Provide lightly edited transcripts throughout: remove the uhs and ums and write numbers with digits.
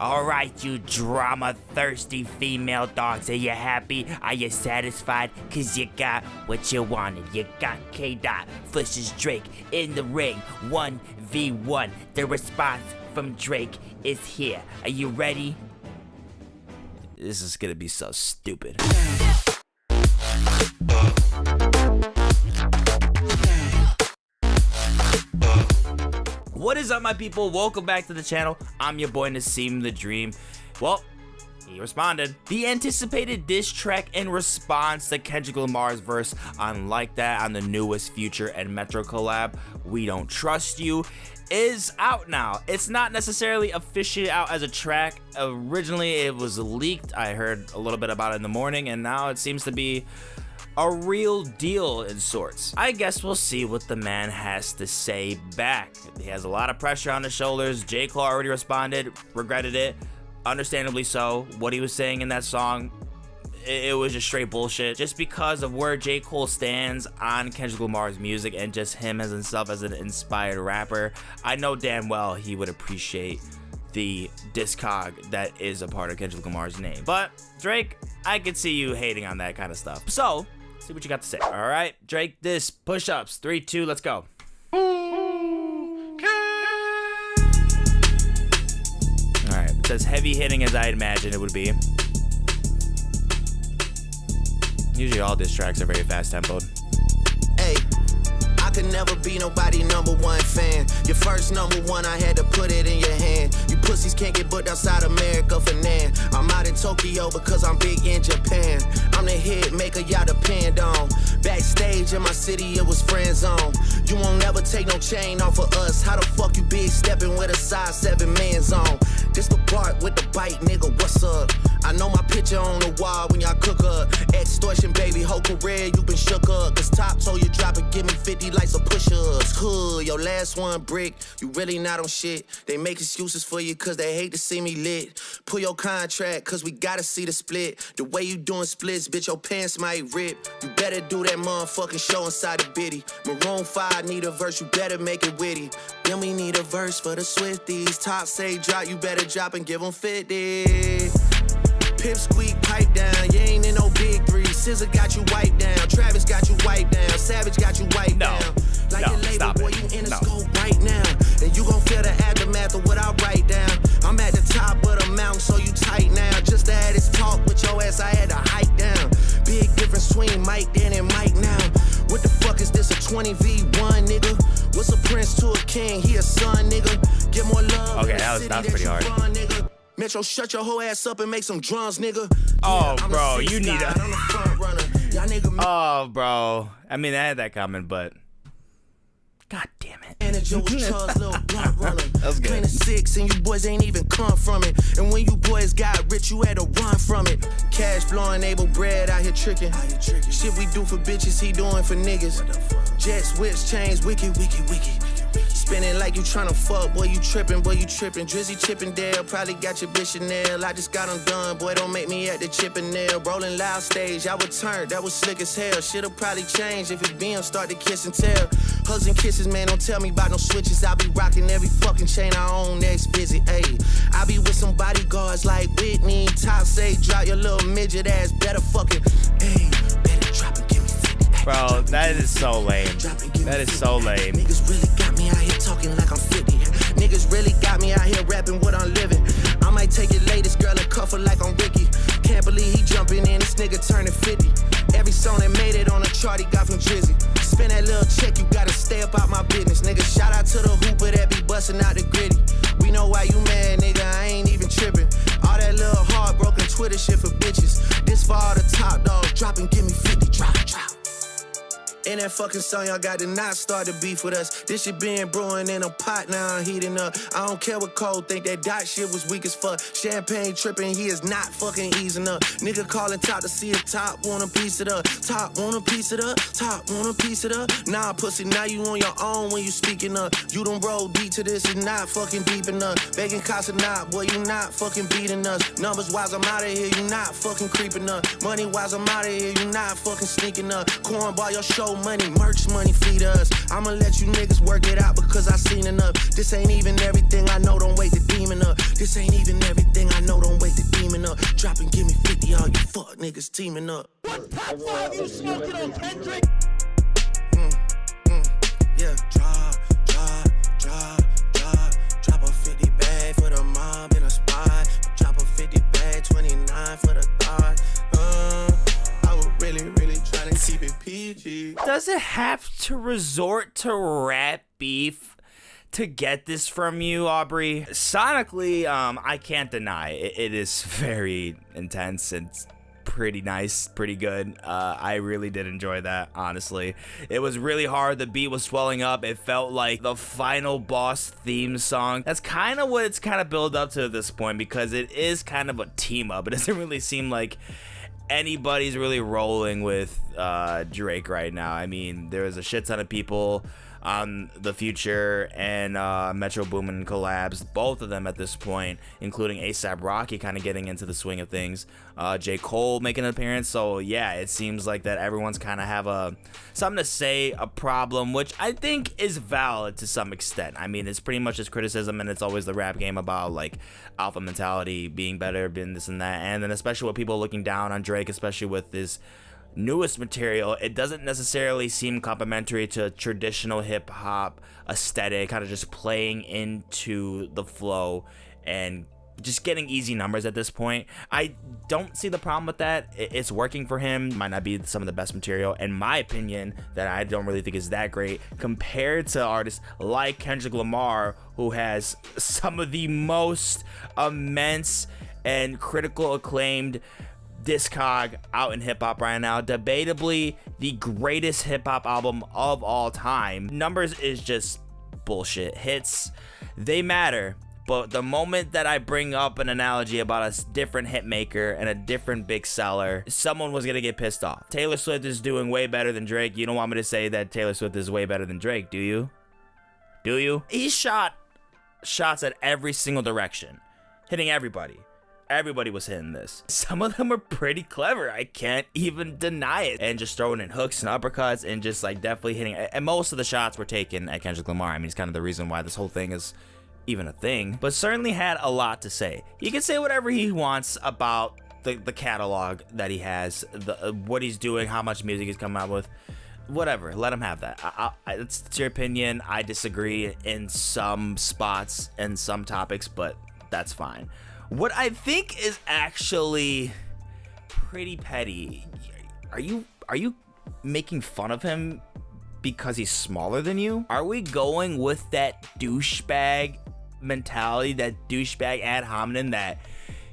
Alright, you drama-thirsty female dogs, are you happy? Are you satisfied? Cause you got what you wanted. You got K-Dot versus Drake in the ring, 1v1. The response from Drake is here. Are you ready? This is gonna be so stupid. What is up, my people? Welcome back to the channel. I'm your boy Naseem the Dream. Well, he responded. The anticipated diss track in response to Kendrick Lamar's verse on Like That on the newest Future and Metro collab, We Don't Trust You, is out now. It's not necessarily officially out as a track. Originally, it was leaked. I heard a little bit about it in the morning, and now it seems to be a real deal in sorts. I guess we'll see what the man has to say back. He has a lot of pressure on his shoulders. J. Cole already responded, regretted it, understandably so. What he was saying in that song, it was just straight bullshit. Just because of where J. Cole stands on Kendrick Lamar's music and just him as himself as an inspired rapper, I know damn well he would appreciate the discog that is a part of Kendrick Lamar's name. But Drake, I could see you hating on that kind of stuff. So, see what you got to say. All right, Drake, this push-ups. 3, 2, let's go. All right, it says heavy hitting as I imagined it would be. Usually all diss tracks are very fast tempoed. Hey, I could never be nobody #1 fan. Your first #1, I had to put it in your hand. You pussies can't get booked outside America for nan. I'm out in Tokyo because I'm big in Japan. I'm the hit maker y'all depend on. Backstage in my city, it was friend zone. You won't never take no chain off of us. How the fuck you big stepping with a size 7 man zone? This the part with the bite, nigga, what's up? I know my picture on the wall when y'all cook up. Extortion, baby, whole career you been shook up. Cause Top told you drop and give me 50 like some push-ups. Hood, your last one brick, you really not on shit. They make excuses for you cause they hate to see me lit. Pull your contract cause we gotta see the split. The way you doing splits, bitch, your pants might rip. You better do that motherfucking show inside the bitty. Maroon 5 need a verse, you better make it witty. Then we need a verse for the Swifties. Top say drop, you better drop and give them 50. Pip squeak, pipe down, you ain't in no big 3. SZA got you wiped down, Travis got you wiped down, Savage got you wiped down. Like your label, boy, you in the scope right now. And you gon' feel the aftermath of what I write down. I'm at the top of the mountain, so you tight now. Just to have this talk with your ass, I had to hike down. Big difference between Mike then and Mike now. What the fuck is this, a 20v1, nigga? What's a prince to a king? He a son, nigga. Get more love. Okay, that was pretty hard. Run, nigga. Metro, shut your whole ass up and make some drums, nigga. Oh, yeah, bro, you need a... Oh, bro. I mean, I had that coming, but... God damn it. Manager with Charles, little blunt runner. That's good. Clean 6 and you boys ain't even come from it. And when you boys got rich, you had to run from it. Cash blowing, able bread out here tricking. Shit we do for bitches, he doing for niggas. Jets, whips, chains, wicked. Spinning like you tryna fuck, boy, you trippin'. Drizzy Chippendale, probably got your bitch Chanel. I just got them done, boy, don't make me at the Chippendale. Rolling loud stage, I would turn, that was slick as hell. Shit'll probably change if it BM start to kiss and tell. Hugs and kisses, man, don't tell me about no switches. I be rocking every fucking chain I own next visit, ayy. I be with some bodyguards like Whitney. Top say, drop your little midget ass, better fucking, ayy. Better drop and give me 50. Bro, that is so lame. That is so lame. Niggas really got me out here talking like I'm 50. Niggas really got me out here rapping what I'm living. I might take your latest girl and cuff her like I'm Ricky. Can't believe he jumping in, this nigga turning 50. Every song that made it on the chart he got from Drizzy. Spend that little check, you gotta stay up out my business. Nigga, shout out to the hooper that be busting out the gritty. We know why you mad, nigga, I ain't even tripping. All that little heartbroken Twitter shit for bitches. This for all the top dogs, drop and give me 50, drop. In that fucking song, y'all got to not start the beef with us. This shit been brewing in a pot, now I'm heating up. I don't care what Cole think, that Dot shit was weak as fuck. Champagne tripping, he is not fucking easing up. Nigga calling Top to see if Top want a piece of the. Top want a piece of the. Top want a piece of the. Nah, pussy, now you on your own when you speaking up. You don't roll deep to this, it's not fucking deep enough. Begging Casa not, boy, you not fucking beating us. Numbers wise, I'm out of here, you not fucking creeping up. Money wise, I'm out of here, you not fucking sneaking up. Cornball, your show money. money, merch money feed us. I'ma let you niggas work it out because I seen enough. This ain't even everything I know, don't wake the demon up. This ain't even everything I know, don't wake the demon up. Drop and give me 50, all you fuck niggas teaming up. What top five you smoking on, Kendrick? Yeah, drop a 50 bag for the mob in a spot. Drop a 50 bag, 29 for the thought. I would really try to keep it PG. Does it have to resort to rap beef to get this from you, Aubrey? Sonically, I can't deny it is very intense and pretty nice, pretty good. I really did enjoy that, honestly. It was really hard. The beat was swelling up. It felt like the final boss theme song. That's kind of what it's kind of built up to at this point, because it is kind of a team up. It doesn't really seem like anybody's really rolling with Drake right now. I mean, there's a shit ton of people on the Future and Metro Boomin collabs, both of them at this point, including A$AP Rocky kind of getting into the swing of things. J. Cole making an appearance. So yeah, it seems like that everyone's kind of have something to say, a problem, which I think is valid to some extent. I mean, it's pretty much just criticism, and it's always the rap game about like alpha mentality, being better, being this and that, and then especially with people looking down on Drake, especially with this newest material. It doesn't necessarily seem complimentary to traditional hip-hop aesthetic, kind of just playing into the flow and just getting easy numbers at this point. I don't see the problem with that. It's working for him. Might not be some of the best material, in my opinion, that I don't really think is that great compared to artists like Kendrick Lamar, who has some of the most immense and critical acclaimed discog out in hip-hop right now. Debatably the greatest hip-hop album of all time. Numbers is just bullshit. Hits, they matter, but the moment that I bring up an analogy about a different hit maker and a different big seller, someone was gonna get pissed off. Taylor Swift is doing way better than Drake. You don't want me to say that Taylor Swift is way better than Drake, do you? Do you? He shot shots at every single direction, hitting everybody. Everybody was hitting this. Some of them were pretty clever. I can't even deny it. And just throwing in hooks and uppercuts and just like definitely hitting. And most of the shots were taken at Kendrick Lamar. I mean, it's kind of the reason why this whole thing is even a thing. But certainly had a lot to say. He can say whatever he wants about the catalog that he has, what he's doing, how much music he's coming out with. Whatever, let him have that. It's your opinion. I disagree in some spots and some topics, but that's fine. What I think is actually pretty petty, are you making fun of him because he's smaller than you? Are we going with that douchebag mentality, that douchebag ad hominem that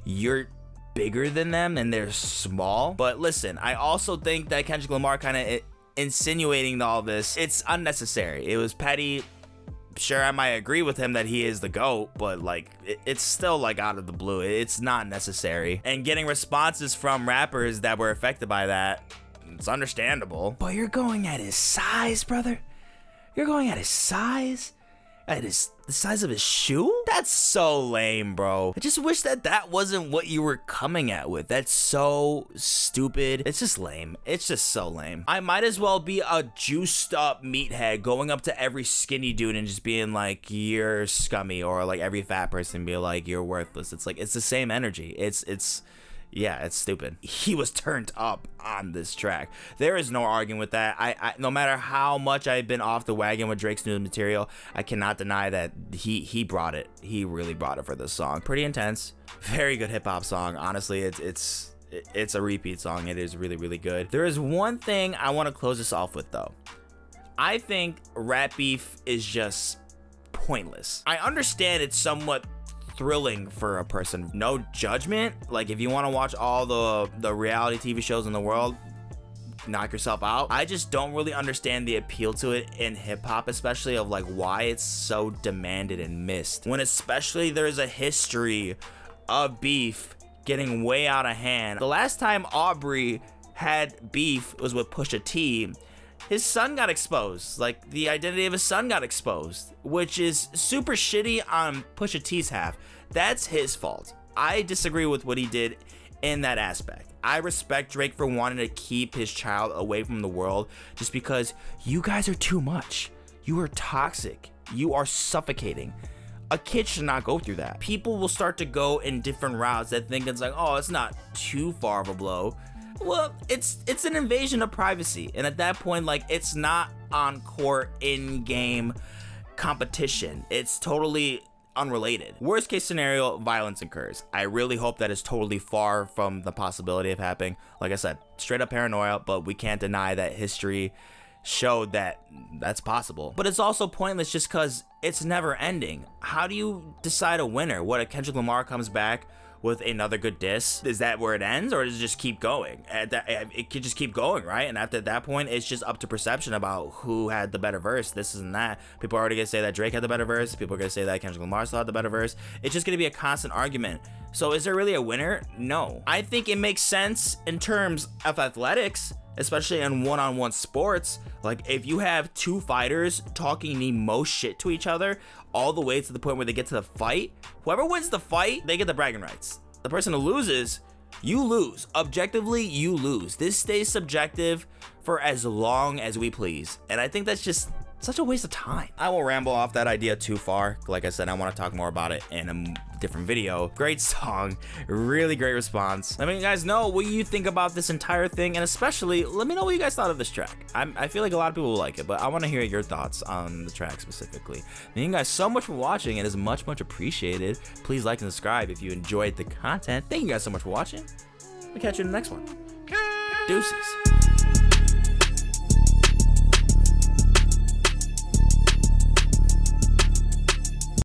you're bigger than them and they're small? But listen, I also think that Kendrick Lamar kind of insinuating all this, it's unnecessary. It was petty. Sure, I might agree with him that he is the GOAT, but like it's still like out of the blue. It's not necessary. And getting responses from rappers that were affected by that, it's understandable. But you're going at his size, brother. You're going at his size? At the size of his shoe? That's so lame, bro. I just wish that wasn't what you were coming at with. That's so stupid. It's just lame. It's just so lame. I might as well be a juiced up meathead going up to every skinny dude and just being like, you're scummy, or like every fat person be like, you're worthless. It's like, it's the same energy. Yeah, it's stupid. He was turned up on this track. There is no arguing with that. I no matter how much I've been off the wagon with Drake's new material, I cannot deny that he brought it. He really brought it for this song. Pretty intense. Very good hip hop song. Honestly, it's a repeat song. It is really, really good. There is one thing I want to close this off with though. I think rap beef is just pointless. I understand it's somewhat thrilling for a person. No judgment. Like if you want to watch all the reality TV shows in the world, knock yourself out. I just don't really understand the appeal to it in hip hop, especially of like why it's so demanded and missed. When especially there's a history of beef getting way out of hand. The last time Aubrey had beef was with Pusha T. His son got exposed. Like the identity of his son got exposed, which is super shitty on Pusha T's half. That's his fault. I disagree with what he did in that aspect. I respect Drake for wanting to keep his child away from the world just because you guys are too much. You are toxic. You are suffocating. A kid should not go through that. People will start to go in different routes that think it's like, oh, it's not too far of a blow. Well, it's an invasion of privacy. And at that point, like, it's not on court in-game competition. It's totally unrelated. Worst case scenario, violence occurs. I really hope that is totally far from the possibility of happening. Like I said, straight up paranoia, but we can't deny that history showed that that's possible. But it's also pointless just because it's never ending. How do you decide a winner? What, if Kendrick Lamar comes back with another good diss? Is that where it ends, or does it just keep going? It could just keep going, right? And after that point, it's just up to perception about who had the better verse, this and that. People are already gonna say that Drake had the better verse. People are gonna say that Kendrick Lamar still had the better verse. It's just gonna be a constant argument. So is there really a winner? No. I think it makes sense in terms of athletics, especially in one-on-one sports. Like, if you have two fighters talking the most shit to each other all the way to the point where they get to the fight, whoever wins the fight, they get the bragging rights. The person who loses, you lose. Objectively, you lose. This stays subjective for as long as we please. And I think that's just such a waste of time. I won't ramble off that idea too far. Like I said, I want to talk more about it in a different video. Great song, really great response. Let me guys know what you think about this entire thing, and especially let me know what you guys thought of this track. I feel like a lot of people will like it, but I want to hear your thoughts on the track specifically. Thank you guys so much for watching. It is much appreciated. Please like and subscribe if you enjoyed the content. Thank you guys so much for watching. We'll catch you in the next one. Deuces.